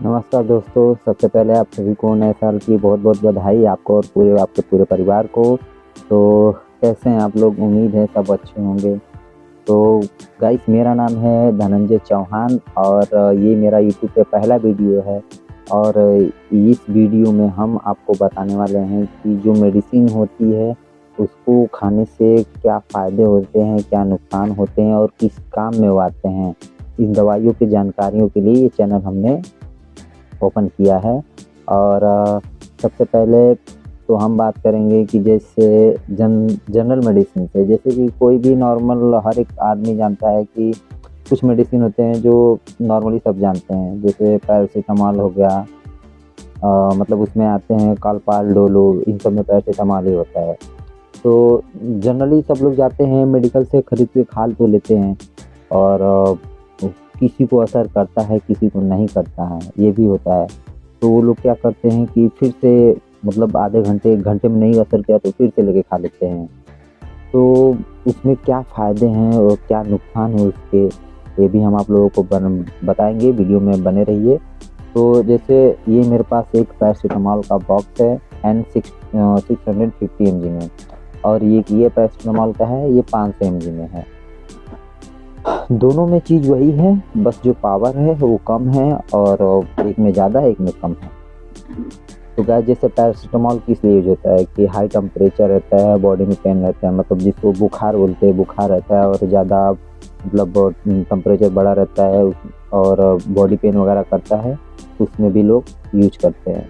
नमस्कार दोस्तों, सबसे पहले आप सभी को नए साल की बहुत-बहुत बधाई आपको और आपके पूरे परिवार को। तो कैसे हैं आप लोग? उम्मीद है सब अच्छे होंगे। तो गाइस, मेरा नाम है धनंजय चौहान और ये मेरा यूट्यूब पे पहला वीडियो है और इस वीडियो में हम आपको बताने वाले हैं कि जो मेडिसिन होती है उसको खाने से क्या फ़ायदे होते हैं, क्या नुकसान होते हैं और किस काम में वो आते हैं। इन दवाइयों की जानकारियों के लिए ये चैनल हमने ओपन किया है। और सबसे पहले तो हम बात करेंगे कि जैसे जनरल मेडिसिन से, जैसे कि कोई भी नॉर्मल हर एक आदमी जानता है कि कुछ मेडिसिन होते हैं जो नॉर्मली सब जानते हैं, जैसे पैरासिटामॉल हो गया। मतलब उसमें आते हैं कालपाल, डोलो, इन सब में पैरासिटामॉल ही होता है। तो जनरली सब लोग जाते हैं मेडिकल से खरीद के खा तो लेते हैं और किसी को असर करता है, किसी को नहीं करता है, ये भी होता है। तो वो लोग क्या करते हैं कि फिर से मतलब आधे घंटे 1 घंटे में नहीं असर किया तो फिर से लेके खा लेते हैं। तो उसमें क्या फ़ायदे हैं और क्या नुकसान है उसके, ये भी हम आप लोगों को बताएँगे, वीडियो में बने रहिए। तो जैसे ये मेरे पास एक पैरासिटामॉल का बॉक्स है N650 mg में, और ये पैरासिटामॉल का है, ये 500 mg में है। दोनों में चीज़ वही है, बस जो पावर है वो कम है और एक में ज़्यादा है, एक में कम है। तो गाइस, जैसे पैरासिटामॉल किस लिए यूज़ होता है कि हाई टेम्परेचर रहता है, बॉडी में पेन रहता है, मतलब जिसको बुखार बोलते हैं, बुखार रहता है और ज़्यादा मतलब टेम्परेचर बढ़ा रहता है और बॉडी पेन वगैरह करता है, उसमें भी लोग यूज करते हैं,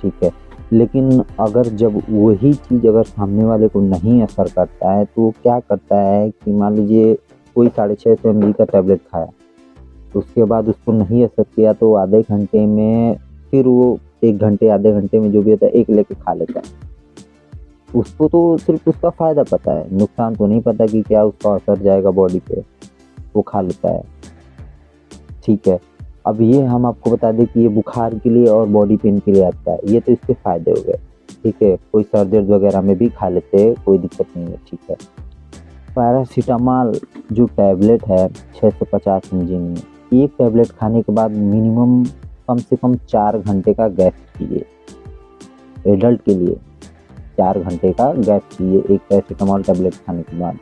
ठीक है। लेकिन अगर जब वही चीज़ अगर सामने वाले को नहीं असर करता है तो वो क्या करता है कि मान लीजिए कोई 650 mg का टैबलेट खाया, उसके बाद उसको नहीं असर किया तो आधे घंटे में फिर वो 1 घंटे आधे घंटे में जो भी होता है एक लेके खा लेता है। उसको तो सिर्फ उसका फ़ायदा पता है, नुकसान तो नहीं पता कि क्या उसका असर जाएगा बॉडी पे, वो खा लेता है, ठीक है। अब ये हम आपको बता दें कि ये बुखार के लिए और बॉडी पेन के लिए आता है, ये तो इसके फ़ायदे हो गए, ठीक है। कोई सर दर्द वगैरह में भी खा लेते हैं, कोई दिक्कत नहीं है, ठीक है। पैरासिटामॉल जो टैबलेट है 650 mg में, एक टैबलेट खाने के बाद मिनिमम कम से कम 4 घंटे का गैप चाहिए। एडल्ट के लिए 4 घंटे का गैप चाहिए एक पैरासिटामॉल टैबलेट खाने के बाद।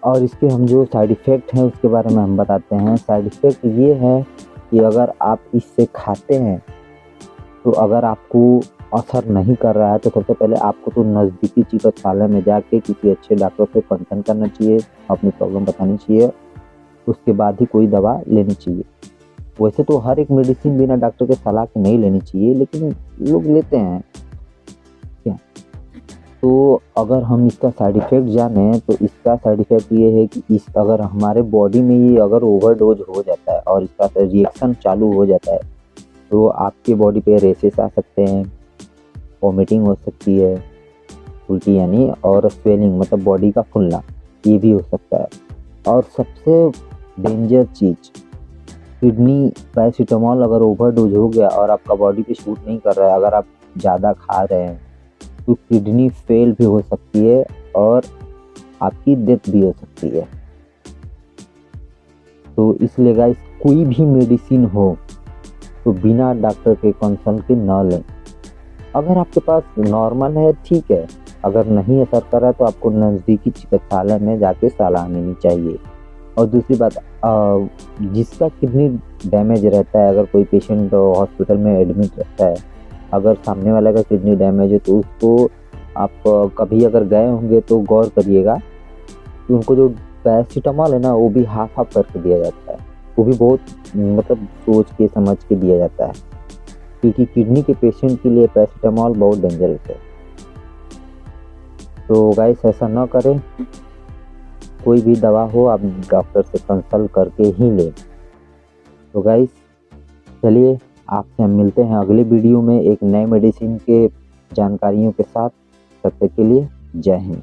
और इसके हम जो साइड इफ़ेक्ट हैं उसके बारे में हम बताते हैं। साइड इफ़ेक्ट ये है कि अगर आप इससे खाते हैं तो अगर आपको असर नहीं कर रहा है तो सबसे पहले आपको तो नज़दीकी चिकित्सालय में जाके किसी अच्छे डॉक्टर से कंसल्ट करना चाहिए, अपनी प्रॉब्लम बतानी चाहिए, उसके बाद ही कोई दवा लेनी चाहिए। वैसे तो हर एक मेडिसिन बिना डॉक्टर के सलाह के नहीं लेनी चाहिए, लेकिन लोग लेते हैं, क्या। तो अगर हम इसका साइड इफ़ेक्ट जानें तो इसका साइड इफ़ेक्ट ये है कि अगर हमारे बॉडी में ये अगर ओवरडोज हो जाता है और इसका रिएक्शन चालू हो जाता है तो आपकी बॉडी पे रेशेस आ सकते हैं, वॉमिटिंग हो सकती है, उल्टी यानी, और स्वेलिंग मतलब बॉडी का फूलना, ये भी हो सकता है। और सबसे डेंजर चीज़, किडनी, पैरासिटामॉल अगर ओवरडोज हो गया और आपका बॉडी पे शूट नहीं कर रहा है, अगर आप ज़्यादा खा रहे हैं तो किडनी फेल भी हो सकती है और आपकी डेथ भी हो सकती है। तो इसलिए गाइस, कोई भी मेडिसिन हो तो बिना डॉक्टर के कंसल्ट के ना लें। अगर आपके पास नॉर्मल है ठीक है, अगर नहीं असर कर रहा है तो आपको नज़दीकी चिकित्सालय में जाके सलाह लेनी चाहिए। और दूसरी बात, जिसका किडनी डैमेज रहता है, अगर कोई पेशेंट हॉस्पिटल में एडमिट रहता है, अगर सामने वाले का किडनी डैमेज है तो उसको आप कभी अगर गए होंगे तो गौर करिएगा कि उनको जो पैरासिटामॉल है ना वो भी हाफ करके दिया जाता है, वो भी बहुत मतलब सोच के समझ के दिया जाता है, क्योंकि किडनी के पेशेंट के लिए पैरासिटामॉल बहुत डेंजरस है। तो गाइस, ऐसा ना करें, कोई भी दवा हो आप डॉक्टर से कंसल्ट करके ही लें। तो गाइस, चलिए आपसे हम मिलते हैं अगले वीडियो में एक नए मेडिसिन के जानकारियों के साथ। तब तक के लिए जय हिंद।